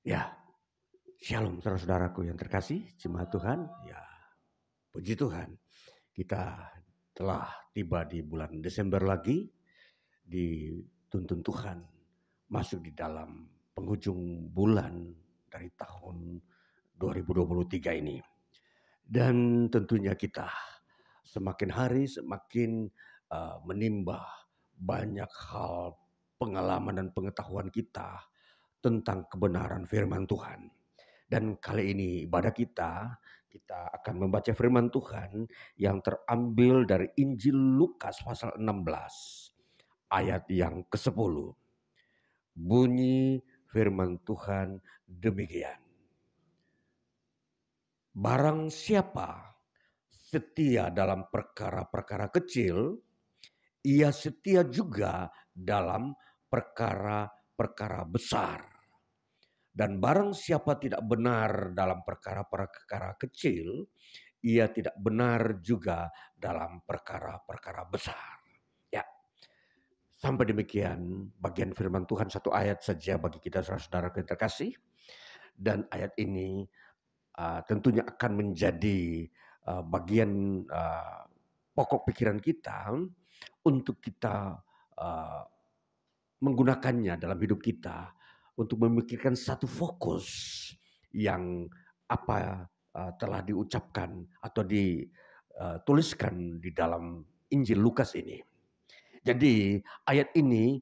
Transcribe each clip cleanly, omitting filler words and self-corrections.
Ya, shalom saudara-saudaraku yang terkasih, jemaat Tuhan. Ya, puji Tuhan, kita telah tiba di bulan Desember lagi, dituntun Tuhan masuk di dalam penghujung bulan dari tahun 2023 ini. Dan tentunya kita semakin hari semakin menimba banyak hal pengalaman dan pengetahuan kita tentang kebenaran firman Tuhan. Dan kali ini ibadah kita akan membaca firman Tuhan yang terambil dari Injil Lukas pasal 16 ayat yang ke-10. Bunyi firman Tuhan demikian. Barang siapa setia dalam perkara-perkara kecil, ia setia juga dalam perkara-perkara besar. Dan barang siapa tidak benar dalam perkara-perkara kecil, ia tidak benar juga dalam perkara-perkara besar. Ya, sampai demikian bagian firman Tuhan, satu ayat saja bagi kita saudara-saudara yang terkasih. Dan ayat ini tentunya akan menjadi bagian pokok pikiran kita untuk kita menggunakannya dalam hidup kita untuk memikirkan satu fokus yang telah diucapkan atau dituliskan di dalam Injil Lukas ini. Jadi ayat ini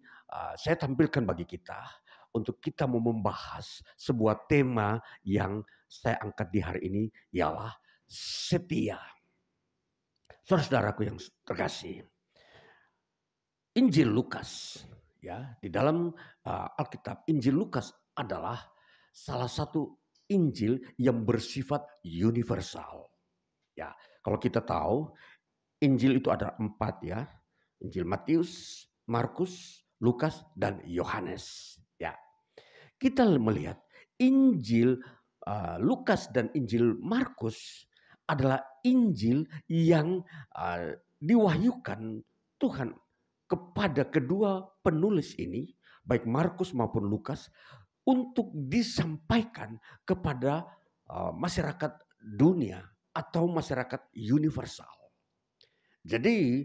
saya tampilkan bagi kita untuk kita mau membahas sebuah tema yang saya angkat di hari ini, ialah setia. Saudara-saudaraku yang terkasih, Injil Lukas, ya, di dalam Alkitab, Injil Lukas adalah salah satu Injil yang bersifat universal. Ya, kalau kita tahu Injil itu ada 4, ya. Injil Matius, Markus, Lukas, dan Yohanes. Ya, kita melihat Injil Lukas dan Injil Markus adalah Injil yang diwahyukan Tuhan kepada kedua penulis ini, baik Markus maupun Lukas, untuk disampaikan kepada masyarakat dunia atau masyarakat universal. Jadi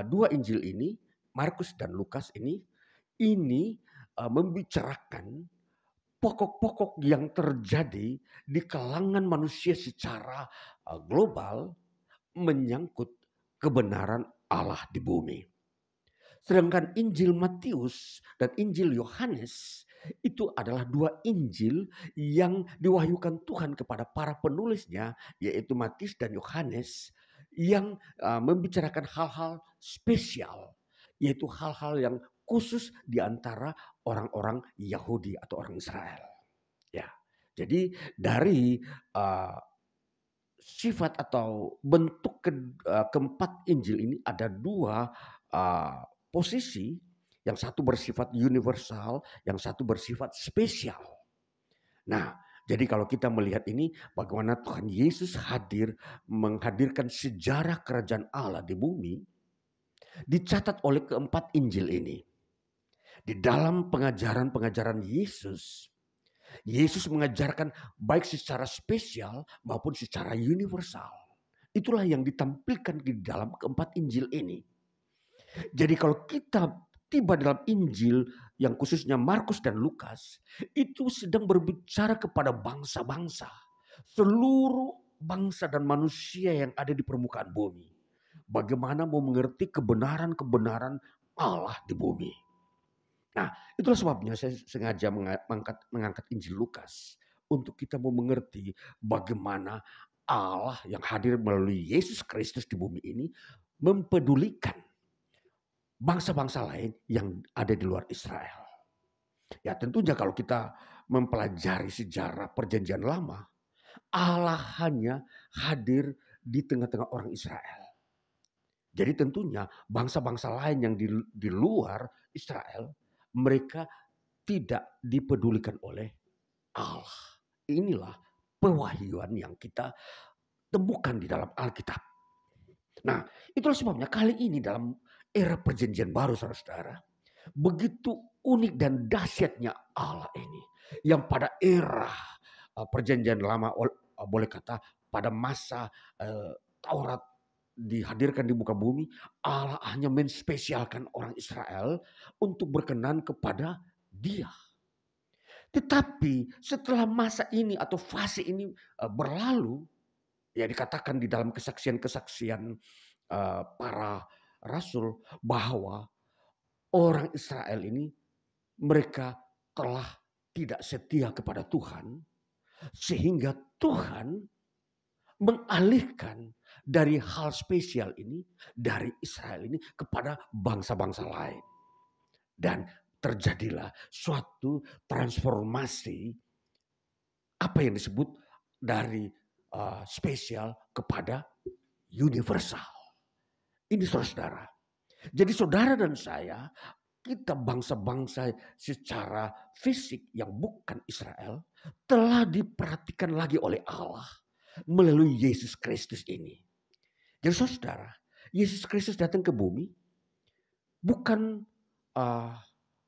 dua Injil ini, Markus dan Lukas ini membicarakan pokok-pokok yang terjadi di kalangan manusia secara global menyangkut kebenaran Allah di bumi. Sedangkan Injil Matius dan Injil Yohanes itu adalah dua Injil yang diwahyukan Tuhan kepada para penulisnya, yaitu Matius dan Yohanes, yang membicarakan hal-hal spesial, yaitu hal-hal yang khusus di antara orang-orang Yahudi atau orang Israel. Ya, jadi dari sifat atau bentuk keempat Injil ini ada dua posisi, yang satu bersifat universal, yang satu bersifat spesial. Nah, jadi kalau kita melihat ini, bagaimana Tuhan Yesus menghadirkan sejarah kerajaan Allah di bumi, dicatat oleh keempat Injil ini. Di dalam pengajaran-pengajaran Yesus, Yesus mengajarkan baik secara spesial maupun secara universal. Itulah yang ditampilkan di dalam keempat Injil ini. Jadi kalau kita tiba dalam Injil yang khususnya Markus dan Lukas, itu sedang berbicara kepada bangsa-bangsa, seluruh bangsa dan manusia yang ada di permukaan bumi. Bagaimana mau mengerti kebenaran-kebenaran Allah di bumi. Nah, itulah sebabnya saya sengaja mengangkat Injil Lukas untuk kita mau mengerti bagaimana Allah yang hadir melalui Yesus Kristus di bumi ini mempedulikan bangsa-bangsa lain yang ada di luar Israel. Ya, tentunya kalau kita mempelajari sejarah Perjanjian Lama, Allah hanya hadir di tengah-tengah orang Israel. Jadi tentunya bangsa-bangsa lain yang di luar Israel, mereka tidak dipedulikan oleh Allah. Inilah pewahyuan yang kita temukan di dalam Alkitab. Nah, itulah sebabnya kali ini dalam era perjanjian baru, saudara-saudara, begitu unik dan dahsyatnya Allah ini. yang pada era perjanjian lama, boleh kata pada masa Taurat dihadirkan di muka bumi, Allah hanya menspesialkan orang Israel untuk berkenan kepada Dia. Tetapi setelah masa ini atau fase ini berlalu, ya dikatakan di dalam kesaksian-kesaksian para rasul bahwa orang Israel ini mereka telah tidak setia kepada Tuhan, sehingga Tuhan mengalihkan dari hal spesial ini, dari Israel ini kepada bangsa-bangsa lain. Dan terjadilah suatu transformasi, apa yang disebut dari spesial kepada universal. Ini saudara. Jadi saudara dan saya, kita bangsa-bangsa secara fisik yang bukan Israel telah diperhatikan lagi oleh Allah melalui Yesus Kristus ini. Jadi saudara, Yesus Kristus datang ke bumi bukan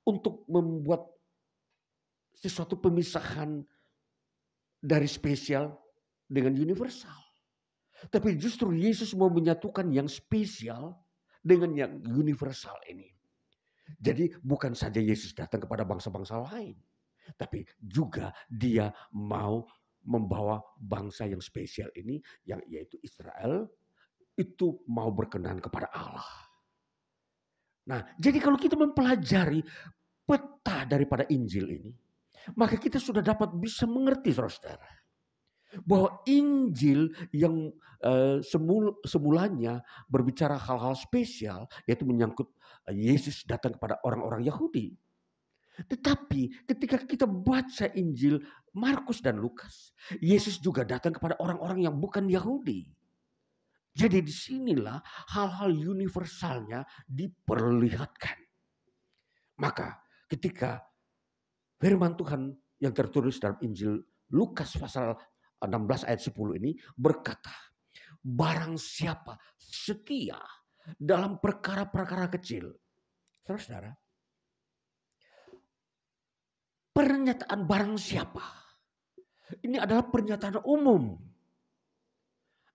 untuk membuat sesuatu pemisahan dari spesial dengan universal. Tapi justru Yesus mau menyatukan yang spesial dengan yang universal ini. Jadi bukan saja Yesus datang kepada bangsa-bangsa lain, tapi juga Dia mau membawa bangsa yang spesial ini, yang yaitu Israel, itu mau berkenan kepada Allah. Nah, jadi kalau kita mempelajari peta daripada Injil ini, maka kita sudah dapat bisa mengerti, saudara, bahwa Injil yang semulanya berbicara hal-hal spesial, yaitu menyangkut Yesus datang kepada orang-orang Yahudi. Tetapi ketika kita baca Injil Markus dan Lukas, Yesus juga datang kepada orang-orang yang bukan Yahudi. Jadi disinilah hal-hal universalnya diperlihatkan. Maka ketika firman Tuhan yang tertulis dalam Injil Lukas pasal 16 ayat 10 ini berkata, barang siapa setia dalam perkara-perkara kecil. Saudara, pernyataan barang siapa ini adalah pernyataan umum.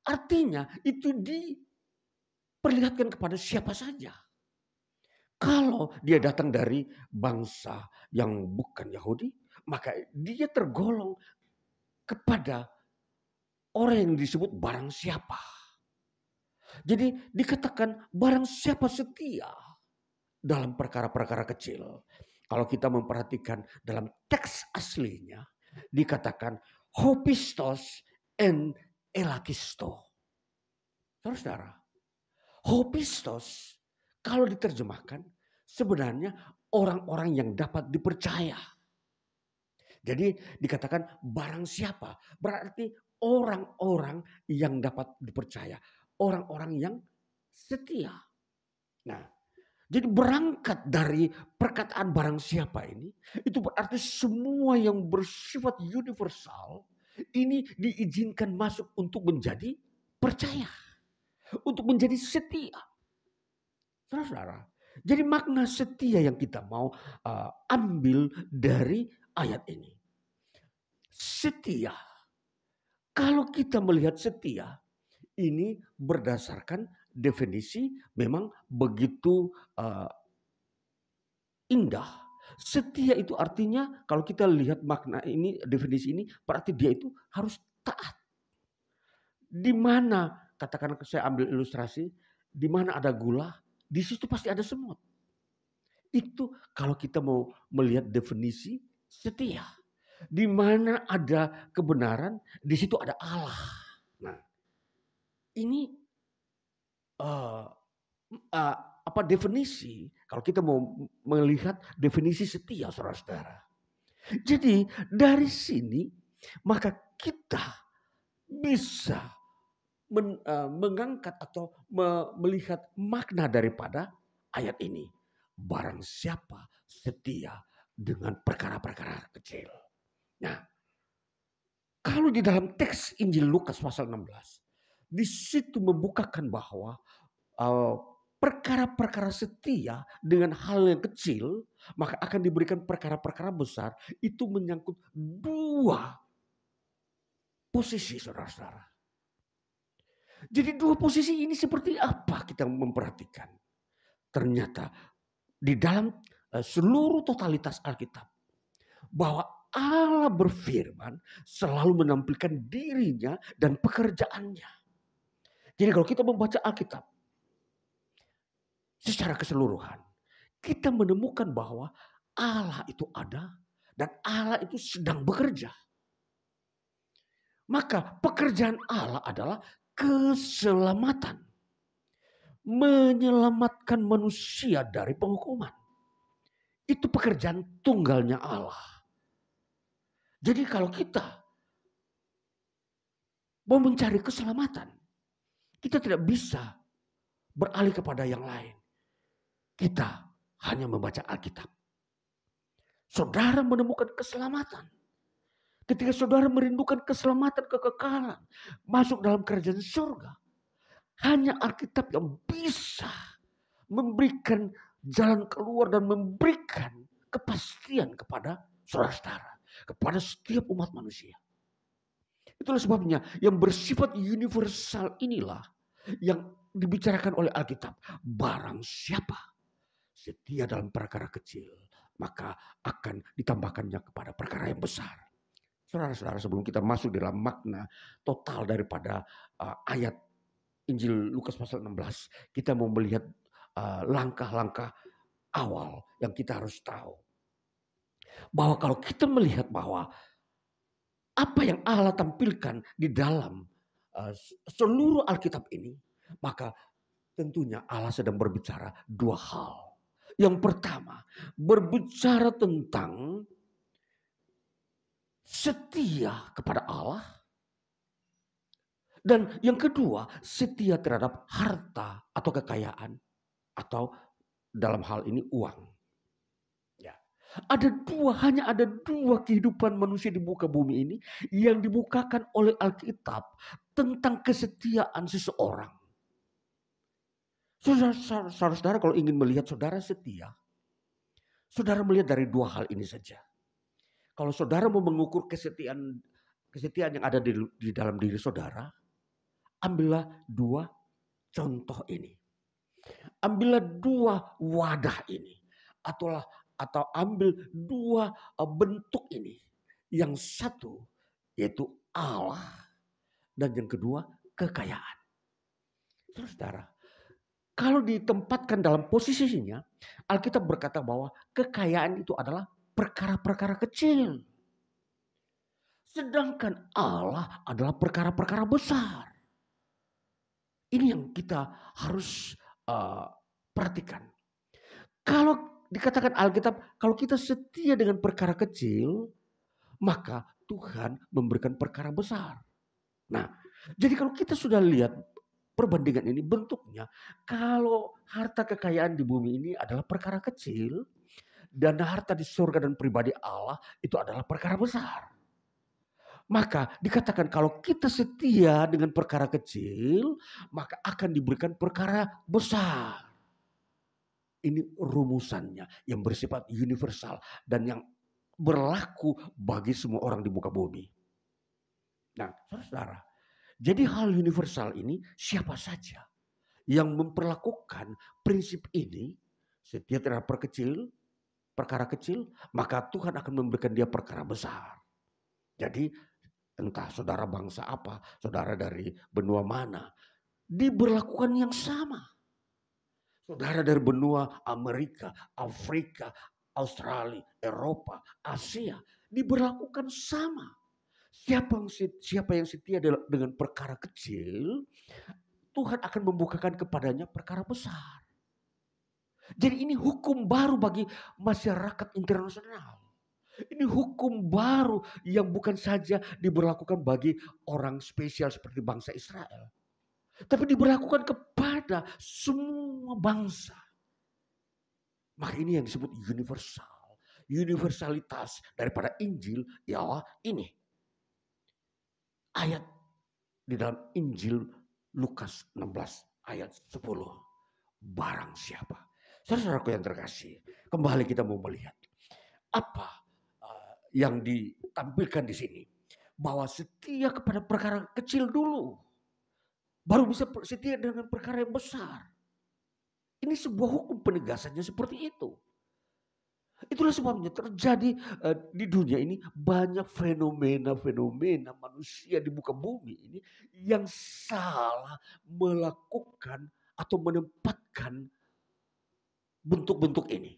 Artinya itu diperlihatkan kepada siapa saja. Kalau dia datang dari bangsa yang bukan Yahudi, maka dia tergolong kepada orang yang disebut barang siapa. Jadi dikatakan barang siapa setia dalam perkara-perkara kecil. Kalau kita memperhatikan dalam teks aslinya, dikatakan hopistos en elakisto. Saudara, hopistos kalau diterjemahkan sebenarnya orang-orang yang dapat dipercaya. Jadi dikatakan barang siapa, berarti orang-orang yang dapat dipercaya, orang-orang yang setia. Nah, jadi berangkat dari perkataan barang siapa ini, itu berarti semua yang bersifat universal ini diizinkan masuk untuk menjadi percaya, untuk menjadi setia. Saudara, jadi makna setia yang kita mau ambil dari ayat ini. Setia. Kalau kita melihat setia, ini berdasarkan definisi memang begitu indah. Setia itu artinya kalau kita lihat makna ini, definisi ini, berarti dia itu harus taat. Di mana, katakan saya ambil ilustrasi, di mana ada gula, di situ pasti ada semut. Itu kalau kita mau melihat definisi setia. Di mana ada kebenaran, di situ ada Allah. Nah, ini apa definisi? Kalau kita mau melihat definisi setia, saudara-saudara. Jadi dari sini maka kita bisa mengangkat atau melihat makna daripada ayat ini. Barang siapa setia dengan perkara-perkara kecil. Nah, kalau di dalam teks Injil Lukas pasal 16, di situ membukakan bahwa perkara-perkara setia dengan hal yang kecil, maka akan diberikan perkara-perkara besar. Itu menyangkut dua posisi, saudara-saudara. Jadi dua posisi ini seperti apa kita memperhatikan? Ternyata di dalam seluruh totalitas Alkitab, bahwa Allah berfirman selalu menampilkan dirinya dan pekerjaannya. Jadi kalau kita membaca Alkitab secara keseluruhan, kita menemukan bahwa Allah itu ada dan Allah itu sedang bekerja. Maka pekerjaan Allah adalah keselamatan. Menyelamatkan manusia dari penghukuman. Itu pekerjaan tunggalnya Allah. Jadi kalau kita mau mencari keselamatan, kita tidak bisa beralih kepada yang lain. Kita hanya membaca Alkitab. Saudara menemukan keselamatan. Ketika saudara merindukan keselamatan, kekekalan, masuk dalam kerajaan surga, hanya Alkitab yang bisa memberikan jalan keluar dan memberikan kepastian kepada saudara-saudara, kepada setiap umat manusia. Itulah sebabnya yang bersifat universal inilah yang dibicarakan oleh Alkitab. Barang siapa setia dalam perkara kecil, maka akan ditambahkannya kepada perkara yang besar. Saudara-saudara, sebelum kita masuk dalam makna total daripada ayat Injil Lukas pasal 16, kita mau melihat langkah-langkah awal yang kita harus tahu. Bahwa kalau kita melihat bahwa apa yang Allah tampilkan di dalam seluruh Alkitab ini, maka tentunya Allah sedang berbicara dua hal. Yang pertama, berbicara tentang setia kepada Allah. Dan yang kedua, setia terhadap harta atau kekayaan. Atau dalam hal ini uang. Ya. Hanya ada dua kehidupan manusia di muka bumi ini yang dibukakan oleh Alkitab tentang kesetiaan seseorang. Saudara-saudara kalau ingin melihat saudara setia, saudara melihat dari dua hal ini saja. Kalau saudara mau mengukur kesetiaan yang ada di dalam diri saudara, ambillah dua contoh ini. Ambillah dua wadah ini. Atau ambil dua bentuk ini. Yang satu yaitu Allah dan yang kedua kekayaan. Saudara, kalau ditempatkan dalam posisinya, Alkitab berkata bahwa kekayaan itu adalah perkara-perkara kecil. Sedangkan Allah adalah perkara-perkara besar. Ini yang kita harus perhatikan. Kalau dikatakan Alkitab, kalau kita setia dengan perkara kecil, maka Tuhan memberikan perkara besar. Nah, jadi kalau kita sudah lihat perbandingan ini bentuknya, kalau harta kekayaan di bumi ini adalah perkara kecil, dan harta di surga dan pribadi Allah itu adalah perkara besar. Maka dikatakan kalau kita setia dengan perkara kecil, maka akan diberikan perkara besar. Ini rumusannya yang bersifat universal dan yang berlaku bagi semua orang di muka bumi. Nah, saudara, jadi hal universal ini siapa saja yang memperlakukan prinsip ini, setia terhadap perkara kecil, maka Tuhan akan memberikan dia perkara besar. Jadi entah saudara bangsa apa, saudara dari benua mana, diberlakukan yang sama. Saudara dari benua Amerika, Afrika, Australia, Eropa, Asia, diberlakukan sama. Siapa yang setia dengan perkara kecil, Tuhan akan membukakan kepadanya perkara besar. Jadi ini hukum baru bagi masyarakat internasional. Ini hukum baru yang bukan saja diberlakukan bagi orang spesial seperti bangsa Israel. Tapi diberlakukan kepada semua bangsa. Maka ini yang disebut universal. Universalitas daripada Injil ialah ini. Ayat di dalam Injil Lukas 16 ayat 10. barang siapa. Saudara-saudaraku yang terkasih, kembali kita mau melihat apa yang ditampilkan di sini. Bahwa setia kepada perkara kecil dulu, baru bisa setia dengan perkara yang besar. Ini sebuah hukum penegasannya seperti itu. Itulah sebabnya terjadi di dunia ini banyak fenomena-fenomena manusia di muka bumi ini yang salah melakukan atau menempatkan bentuk-bentuk ini.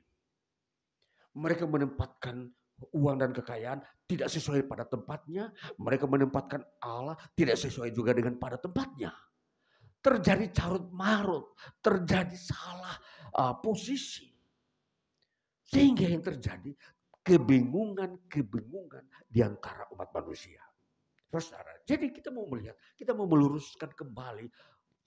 Mereka menempatkan uang dan kekayaan tidak sesuai pada tempatnya. Mereka menempatkan Allah tidak sesuai juga dengan pada tempatnya. Terjadi carut marut, terjadi salah posisi. Sehingga yang terjadi kebingungan-kebingungan di antara umat manusia. Saudara, jadi kita mau melihat, kita mau meluruskan kembali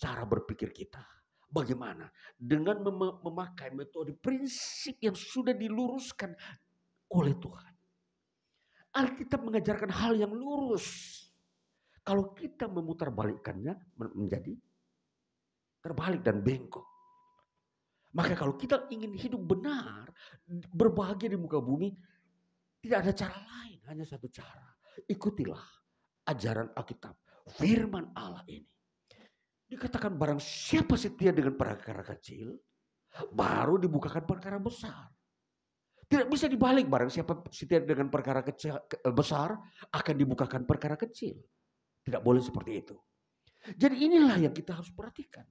cara berpikir kita. Bagaimana? Dengan memakai metode prinsip yang sudah diluruskan oleh Tuhan. Alkitab mengajarkan hal yang lurus. Kalau kita memutarbalikkannya menjadi terbalik dan bengkok. Maka kalau kita ingin hidup benar, berbahagia di muka bumi, tidak ada cara lain, hanya satu cara. Ikutilah ajaran Alkitab, firman Allah ini. Dikatakan barang siapa setia dengan perkara kecil, baru dibukakan perkara besar. Tidak bisa dibalik, barang siapa setia dengan perkara kecil, besar, akan dibukakan perkara kecil. Tidak boleh seperti itu. Jadi inilah yang kita harus perhatikan.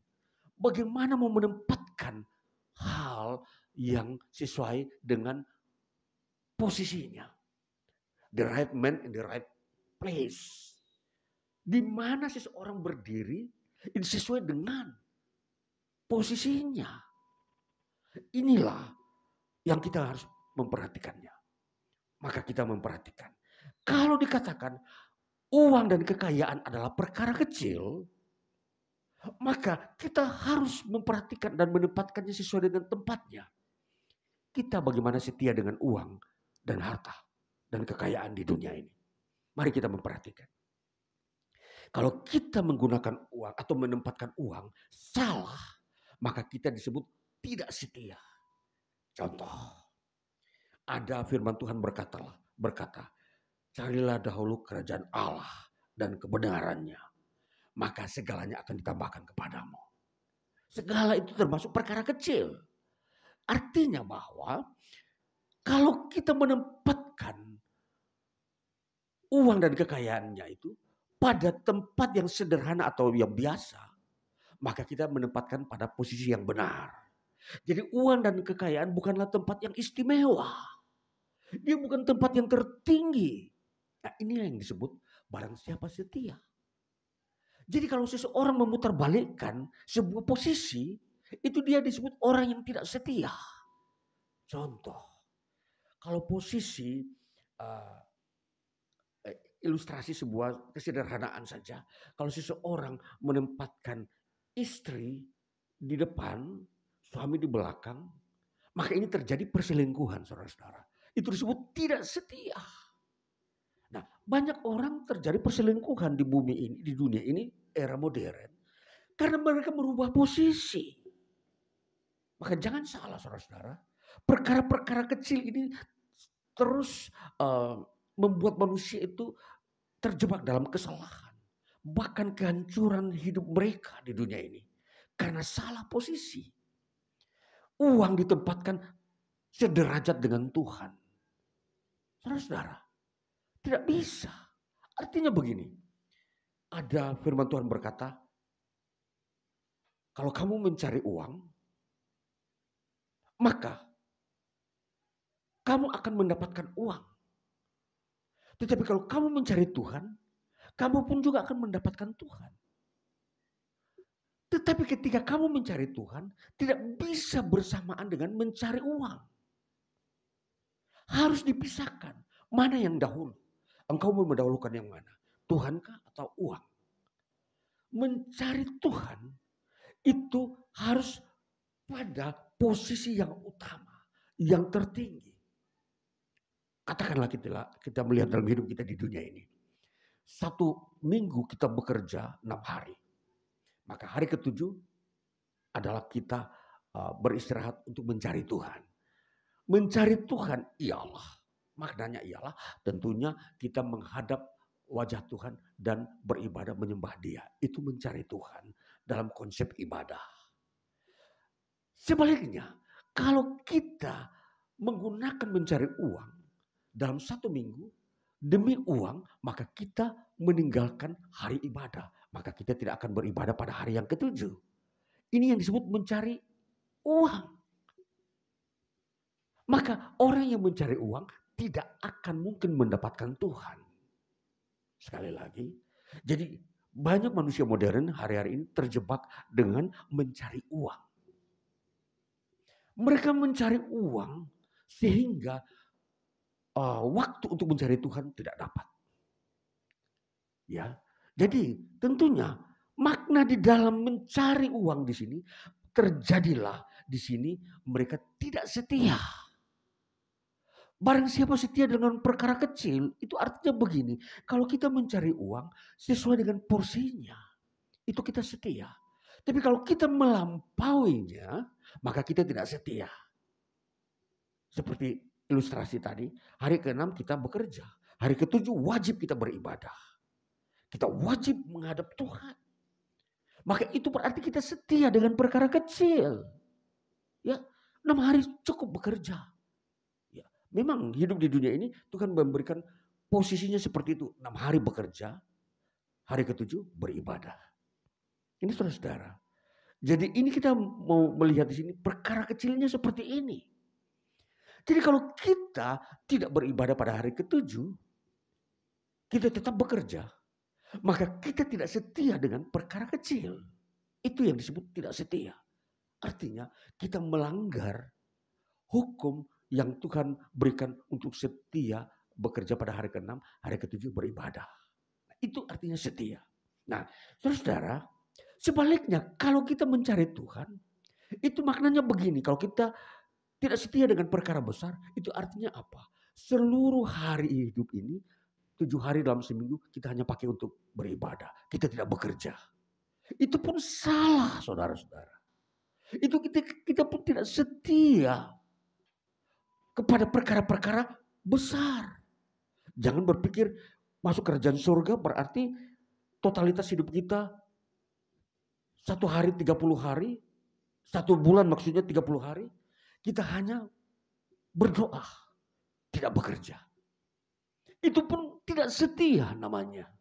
Bagaimana mau menempatkan hal yang sesuai dengan posisinya. The right man in the right place. Di mana seseorang berdiri ini sesuai dengan posisinya. Inilah yang kita harus memperhatikannya. Maka kita memperhatikan. Kalau dikatakan uang dan kekayaan adalah perkara kecil, maka kita harus memperhatikan dan menempatkannya sesuai dengan tempatnya. Kita bagaimana setia dengan uang dan harta dan kekayaan di dunia ini. Mari kita memperhatikan. Kalau kita menggunakan uang atau menempatkan uang salah, maka kita disebut tidak setia. Contoh, ada firman Tuhan berkata, carilah dahulu kerajaan Allah dan kebenarannya, maka segalanya akan ditambahkan kepadamu. Segala itu termasuk perkara kecil. Artinya bahwa kalau kita menempatkan uang dan kekayaannya itu pada tempat yang sederhana atau yang biasa, maka kita menempatkan pada posisi yang benar. Jadi uang dan kekayaan bukanlah tempat yang istimewa. Dia bukan tempat yang tertinggi. Nah, ini yang disebut barang siapa setia. Jadi kalau seseorang memutarbalikkan sebuah posisi, itu dia disebut orang yang tidak setia. Contoh, kalau posisi ilustrasi sebuah kesederhanaan saja. Kalau seseorang menempatkan istri di depan, suami di belakang, maka ini terjadi perselingkuhan, saudara-saudara. Itu disebut tidak setia. Nah, banyak orang terjadi perselingkuhan di bumi ini, di dunia ini, era modern, karena mereka merubah posisi. Maka jangan salah, saudara-saudara. Perkara-perkara kecil ini terus membuat manusia itu terjebak dalam kesalahan. Bahkan kehancuran hidup mereka di dunia ini. Karena salah posisi. Uang ditempatkan sederajat dengan Tuhan. Saudara-saudara, tidak bisa. Artinya begini. Ada firman Tuhan berkata, kalau kamu mencari uang, maka kamu akan mendapatkan uang. Tetapi kalau kamu mencari Tuhan, kamu pun juga akan mendapatkan Tuhan. Tetapi ketika kamu mencari Tuhan, tidak bisa bersamaan dengan mencari uang. Harus dipisahkan. Mana yang dahulu? Engkau mau mendahulukan yang mana? Tuhankah atau uang? Mencari Tuhan itu harus pada posisi yang utama, yang tertinggi. Katakanlah kita melihat dalam hidup kita di dunia ini. 1 minggu kita bekerja 6 hari. Maka hari ke-7 adalah kita beristirahat untuk mencari Tuhan. Mencari Tuhan ialah, maknanya ialah tentunya kita menghadap wajah Tuhan dan beribadah menyembah Dia. Itu mencari Tuhan dalam konsep ibadah. Sebaliknya, kalau kita menggunakan mencari uang dalam satu minggu demi uang, maka kita meninggalkan hari ibadah. Maka kita tidak akan beribadah pada hari yang ketujuh. Ini yang disebut mencari uang. Maka orang yang mencari uang tidak akan mungkin mendapatkan Tuhan. Sekali lagi, jadi banyak manusia modern hari-hari ini terjebak dengan mencari uang. Mereka mencari uang sehingga waktu untuk mencari Tuhan tidak dapat. Ya, jadi tentunya makna di dalam mencari uang di sini terjadilah di sini mereka tidak setia. Barang siapa setia dengan perkara kecil, itu artinya begini, kalau kita mencari uang sesuai dengan porsinya, itu kita setia. Tapi kalau kita melampauinya, maka kita tidak setia. Seperti ilustrasi tadi, hari ke-6 kita bekerja, hari ke-7 wajib kita beribadah. Kita wajib menghadap Tuhan. Maka itu berarti kita setia dengan perkara kecil. Ya, 6 hari cukup bekerja. Ya, memang hidup di dunia ini Tuhan memberikan posisinya seperti itu. 6 hari bekerja, hari ke-7 beribadah. Ini saudara-saudara. Jadi ini kita mau melihat di sini perkara kecilnya seperti ini. Jadi kalau kita tidak beribadah pada hari ke-7, kita tetap bekerja. Maka kita tidak setia dengan perkara kecil. Itu yang disebut tidak setia. Artinya kita melanggar hukum yang Tuhan berikan untuk setia bekerja pada hari ke-6, hari ke-7 beribadah. Itu artinya setia. Nah, saudara, sebaliknya kalau kita mencari Tuhan, itu maknanya begini. Kalau kita tidak setia dengan perkara besar, itu artinya apa? Seluruh hari hidup ini, 7 hari dalam seminggu kita hanya pakai untuk beribadah. Kita tidak bekerja. Itu pun salah, saudara-saudara. Itu kita pun tidak setia kepada perkara-perkara besar. Jangan berpikir masuk kerajaan surga berarti totalitas hidup kita 1 hari 30 hari, 1 bulan maksudnya 30 hari, kita hanya berdoa, tidak bekerja. Itu pun tidak setia namanya.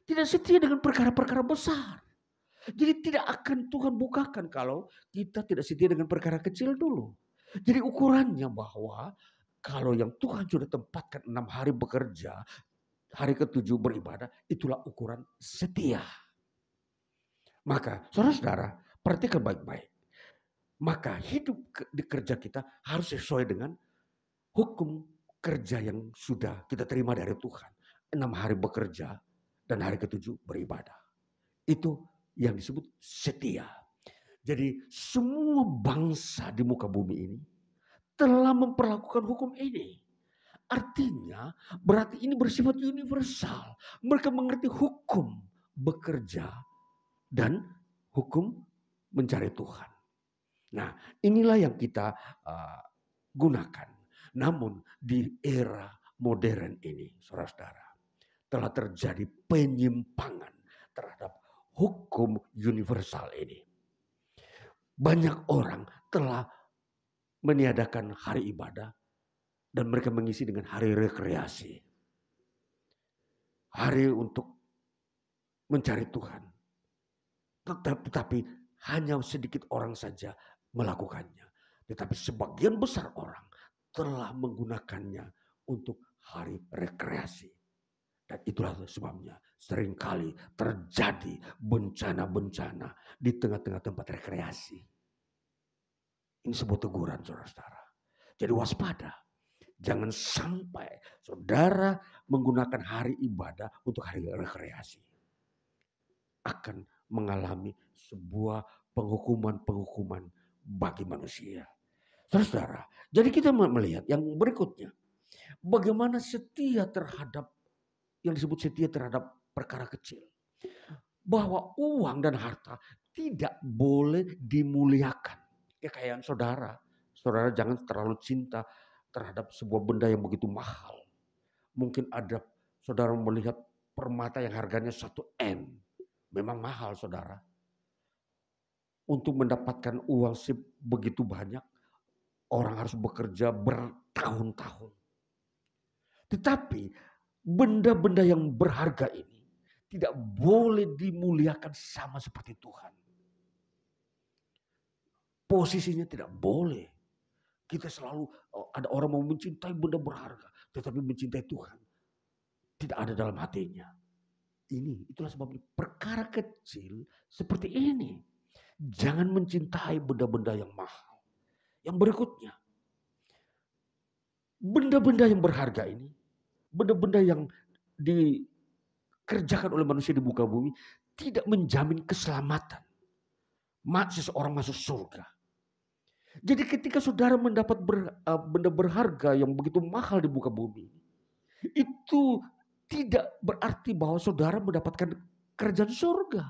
Tidak setia dengan perkara-perkara besar. Jadi tidak akan Tuhan bukakan kalau kita tidak setia dengan perkara kecil dulu. Jadi ukurannya bahwa kalau yang Tuhan sudah tempatkan 6 hari bekerja, hari ke-7 beribadah, itulah ukuran setia. Maka saudara-saudara, perhatikan baik-baik. Maka hidup di kerja kita harus sesuai dengan hukum kerja yang sudah kita terima dari Tuhan. 6 hari bekerja dan hari ke-7 beribadah. Itu yang disebut setia. Jadi semua bangsa di muka bumi ini telah memperlakukan hukum ini. Artinya berarti ini bersifat universal. Mereka mengerti hukum bekerja dan hukum mencari Tuhan. Nah, inilah yang kita gunakan. Namun di era modern ini, saudara-saudara, telah terjadi penyimpangan terhadap hukum universal ini. Banyak orang telah meniadakan hari ibadah dan mereka mengisi dengan hari rekreasi. Hari untuk mencari Tuhan. Tetapi hanya sedikit orang saja melakukannya. Tetapi sebagian besar orang telah menggunakannya untuk hari rekreasi. Dan itulah sebabnya seringkali terjadi bencana-bencana di tengah-tengah tempat rekreasi. Ini sebuah teguran saudara-saudara. Jadi waspada. Jangan sampai saudara menggunakan hari ibadah untuk hari rekreasi. Akan mengalami sebuah penghukuman-penghukuman bagi manusia. Saudara-saudara, jadi kita melihat yang berikutnya. Bagaimana setia terhadap yang disebut setia terhadap perkara kecil. Bahwa uang dan harta tidak boleh dimuliakan. kekayaan saudara. Saudara jangan terlalu cinta terhadap sebuah benda yang begitu mahal. Mungkin ada saudara melihat permata yang harganya 1 M. Memang mahal saudara. Untuk mendapatkan uang begitu banyak, orang harus bekerja bertahun-tahun. Tetapi benda-benda yang berharga ini tidak boleh dimuliakan sama seperti Tuhan. Posisinya tidak boleh. Kita selalu, ada orang mau mencintai benda berharga, tetapi mencintai Tuhan tidak ada dalam hatinya. Itulah sebabnya perkara kecil seperti ini. Jangan mencintai benda-benda yang mahal. Yang berikutnya, benda-benda yang berharga ini, benda-benda yang dikerjakan oleh manusia di muka bumi, tidak menjamin keselamatan seseorang masuk surga. Jadi ketika saudara mendapat benda berharga yang begitu mahal di muka bumi, itu tidak berarti bahwa saudara mendapatkan kerajaan surga.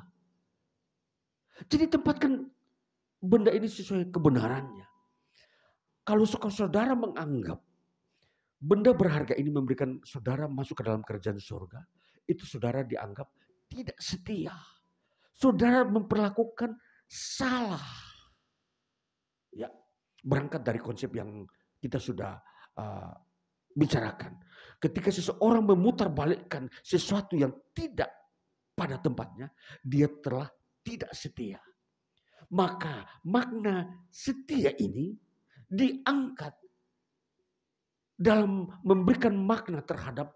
Jadi tempatkan benda ini sesuai kebenarannya. Kalau saudara menganggap benda berharga ini memberikan saudara masuk ke dalam kerajaan surga, itu saudara dianggap tidak setia. Saudara memperlakukan salah. Ya, berangkat dari konsep yang kita sudah bicarakan. Ketika seseorang memutarbalikkan sesuatu yang tidak pada tempatnya, dia telah tidak setia. Maka makna setia ini diangkat dalam memberikan makna terhadap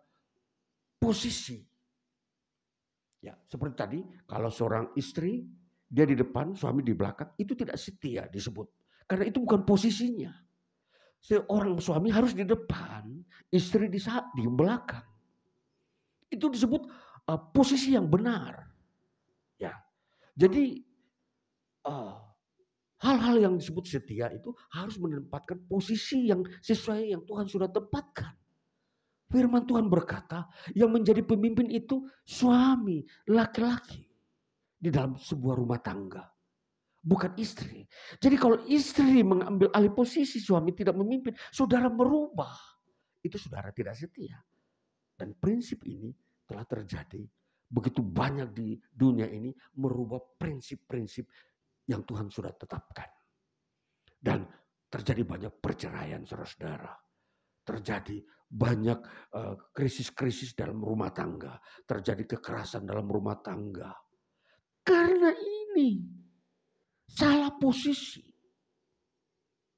posisi. Ya, seperti tadi, kalau seorang istri dia di depan, suami di belakang, itu tidak setia disebut. Karena itu bukan posisinya. Seorang suami harus di depan, istri di belakang. Itu disebut posisi yang benar. Ya, jadi hal-hal yang disebut setia itu harus menempatkan posisi yang sesuai yang Tuhan sudah tempatkan. Firman Tuhan berkata, yang menjadi pemimpin itu suami, laki-laki di dalam sebuah rumah tangga. Bukan istri. Jadi kalau istri mengambil alih posisi suami tidak memimpin, saudara merubah. Itu saudara tidak setia. Dan prinsip ini telah terjadi begitu banyak di dunia ini, merubah prinsip-prinsip yang Tuhan sudah tetapkan. Dan terjadi banyak perceraian saudara-saudara. Terjadi banyak krisis-krisis dalam rumah tangga. Terjadi kekerasan dalam rumah tangga. Karena ini salah posisi.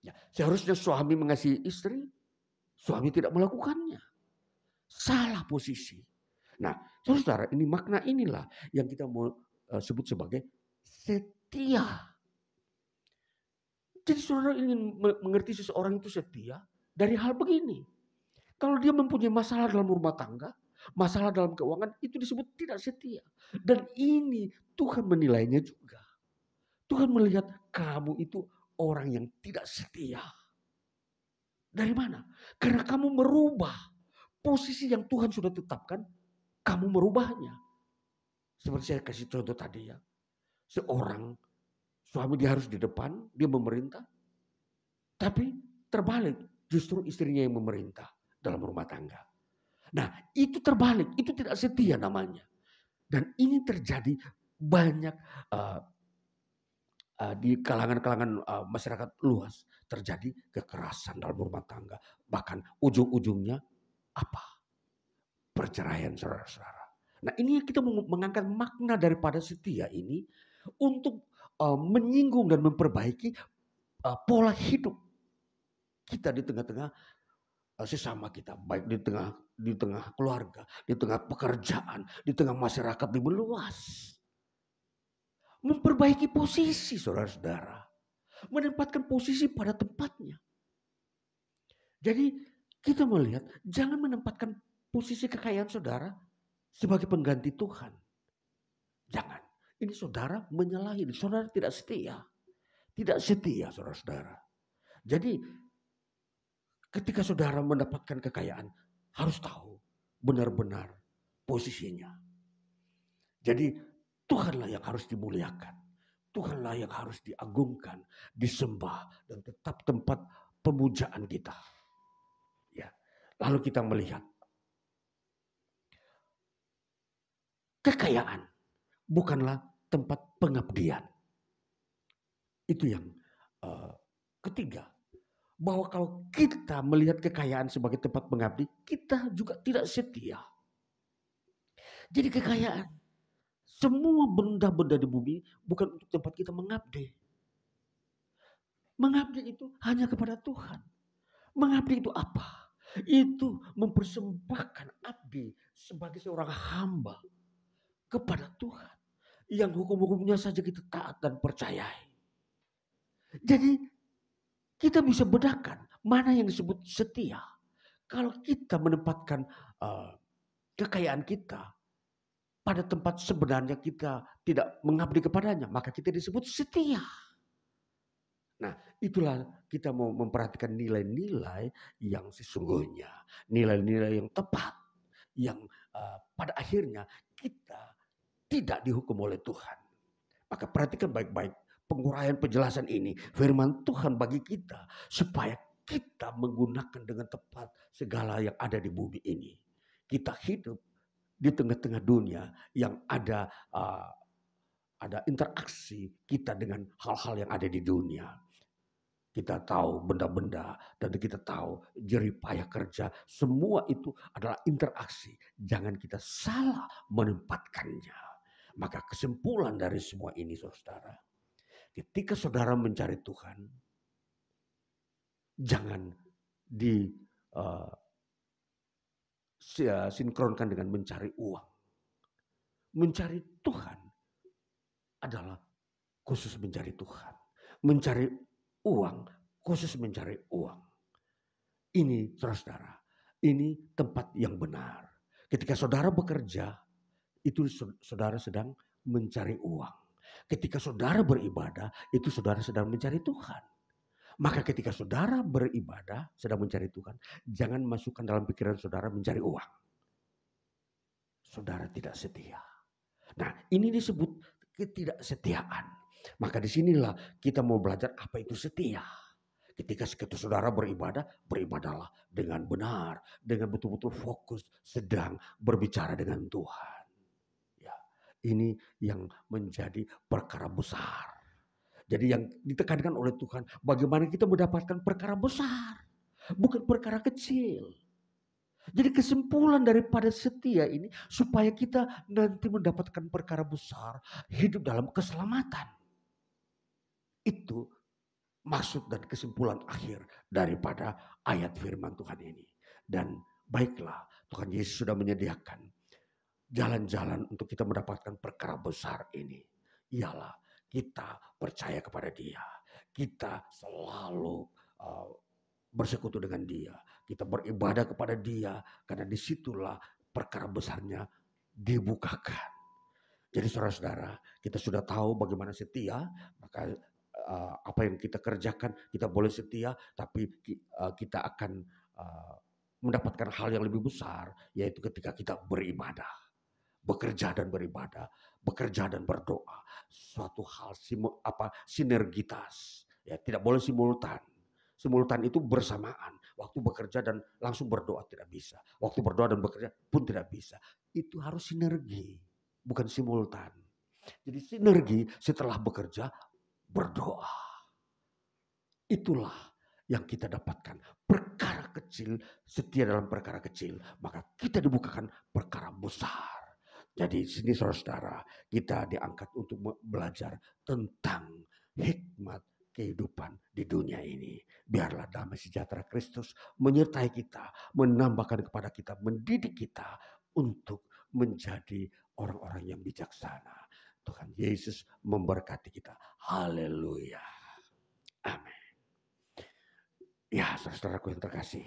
Ya, seharusnya suami mengasihi istri, suami tidak melakukannya. Salah posisi. Nah, saudara, ini makna inilah yang kita mau sebut sebagai setia. Jadi saudara ingin mengerti seseorang itu setia dari hal begini. Kalau dia mempunyai masalah dalam rumah tangga, masalah dalam keuangan, itu disebut tidak setia. Dan ini Tuhan menilainya juga. Tuhan melihat kamu itu orang yang tidak setia. Dari mana? Karena kamu merubah posisi yang Tuhan sudah tetapkan, kamu merubahnya. Seperti saya kasih contoh tadi ya. Seorang suami dia harus di depan, dia memerintah. Tapi terbalik, justru istrinya yang memerintah dalam rumah tangga. Nah, itu terbalik, itu tidak setia namanya. Dan ini terjadi banyak di kalangan-kalangan masyarakat luas, terjadi kekerasan dalam rumah tangga. Bahkan ujung-ujungnya apa? Perceraian saudara-saudara. Nah, ini kita mengangkat makna daripada setia ini untuk menyinggung dan memperbaiki pola hidup kita di tengah-tengah sesama kita, baik di tengah keluarga, di tengah pekerjaan, di tengah masyarakat lebih luas. Memperbaiki posisi saudara-saudara. Menempatkan posisi pada tempatnya. Jadi kita melihat jangan menempatkan posisi kekayaan saudara sebagai pengganti Tuhan. Jangan. Ini saudara menyalahi. Saudara tidak setia. Tidak setia saudara-saudara. Jadi ketika saudara mendapatkan kekayaan, harus tahu benar-benar posisinya. Jadi Tuhanlah yang harus dimuliakan. Tuhanlah yang harus diagungkan, disembah, dan tetap tempat pemujaan kita. Ya. Lalu kita melihat kekayaan bukanlah tempat pengabdian. Itu yang ketiga. Bahwa kalau kita melihat kekayaan sebagai tempat mengabdi, kita juga tidak setia. Jadi kekayaan, semua benda-benda di bumi bukan untuk tempat kita mengabdi. Mengabdi itu hanya kepada Tuhan. Mengabdi itu apa? Itu mempersembahkan abdi sebagai seorang hamba kepada Tuhan. Yang hukum-hukumnya saja kita taat dan percayai. Jadi kita bisa bedakan mana yang disebut setia. Kalau kita menempatkan kekayaan kita pada tempat sebenarnya kita tidak mengabdi kepadanya, maka kita disebut setia. Nah, itulah kita mau memperhatikan nilai-nilai yang sesungguhnya, nilai-nilai yang tepat, yang pada akhirnya kita tidak dihukum oleh Tuhan. Maka perhatikan baik-baik penguraian penjelasan ini, firman Tuhan bagi kita supaya kita menggunakan dengan tepat segala yang ada di bumi ini. Kita hidup di tengah-tengah dunia yang ada interaksi kita dengan hal-hal yang ada di dunia. Kita tahu benda-benda dan kita tahu jerih payah kerja. Semua itu adalah interaksi. Jangan kita salah menempatkannya. Maka kesimpulan dari semua ini saudara. Ketika saudara mencari Tuhan. Jangan sinkronkan dengan mencari uang. Mencari Tuhan adalah khusus mencari Tuhan. Mencari uang, khusus mencari uang. Ini saudara, ini tempat yang benar. Ketika saudara bekerja, itu saudara sedang mencari uang. Ketika saudara beribadah, itu saudara sedang mencari Tuhan. Maka ketika saudara beribadah, sedang mencari Tuhan, jangan masukkan dalam pikiran saudara mencari uang. Saudara tidak setia. Nah, ini disebut ketidaksetiaan. Maka disinilah kita mau belajar apa itu setia. Ketika saudara beribadah, beribadahlah dengan benar, dengan betul-betul fokus, sedang berbicara dengan Tuhan. Ya, ini yang menjadi perkara besar. Jadi yang ditekankan oleh Tuhan, bagaimana kita mendapatkan perkara besar, bukan perkara kecil. Jadi kesimpulan daripada setia ini supaya kita nanti mendapatkan perkara besar, hidup dalam keselamatan. Itu maksud dan kesimpulan akhir daripada ayat firman Tuhan ini. Dan baiklah, Tuhan Yesus sudah menyediakan jalan-jalan untuk kita mendapatkan perkara besar ini. Ialah kita percaya kepada Dia. Kita selalu bersekutu dengan Dia. Kita beribadah kepada Dia. Karena disitulah perkara besarnya dibukakan. Jadi saudara-saudara, kita sudah tahu bagaimana setia. Maka apa yang kita kerjakan, kita boleh setia. Tapi kita akan mendapatkan hal yang lebih besar. Yaitu ketika kita beribadah. Bekerja dan beribadah. Bekerja dan berdoa. Suatu hal sinergitas. Ya, tidak boleh simultan. Simultan itu bersamaan. Waktu bekerja dan langsung berdoa tidak bisa. Waktu berdoa dan bekerja pun tidak bisa. Itu harus sinergi, bukan simultan. Jadi sinergi setelah bekerja, berdoa. Itulah yang kita dapatkan. Perkara kecil, setia dalam perkara kecil. Maka kita dibukakan perkara besar. Jadi sini saudara-saudara, kita diangkat untuk belajar tentang hikmat kehidupan di dunia ini. Biarlah damai sejahtera Kristus menyertai kita, menambahkan kepada kita, mendidik kita untuk menjadi orang-orang yang bijaksana. Tuhan Yesus memberkati kita. Haleluya. Amin. Ya, saudara-saudaraku yang terkasih.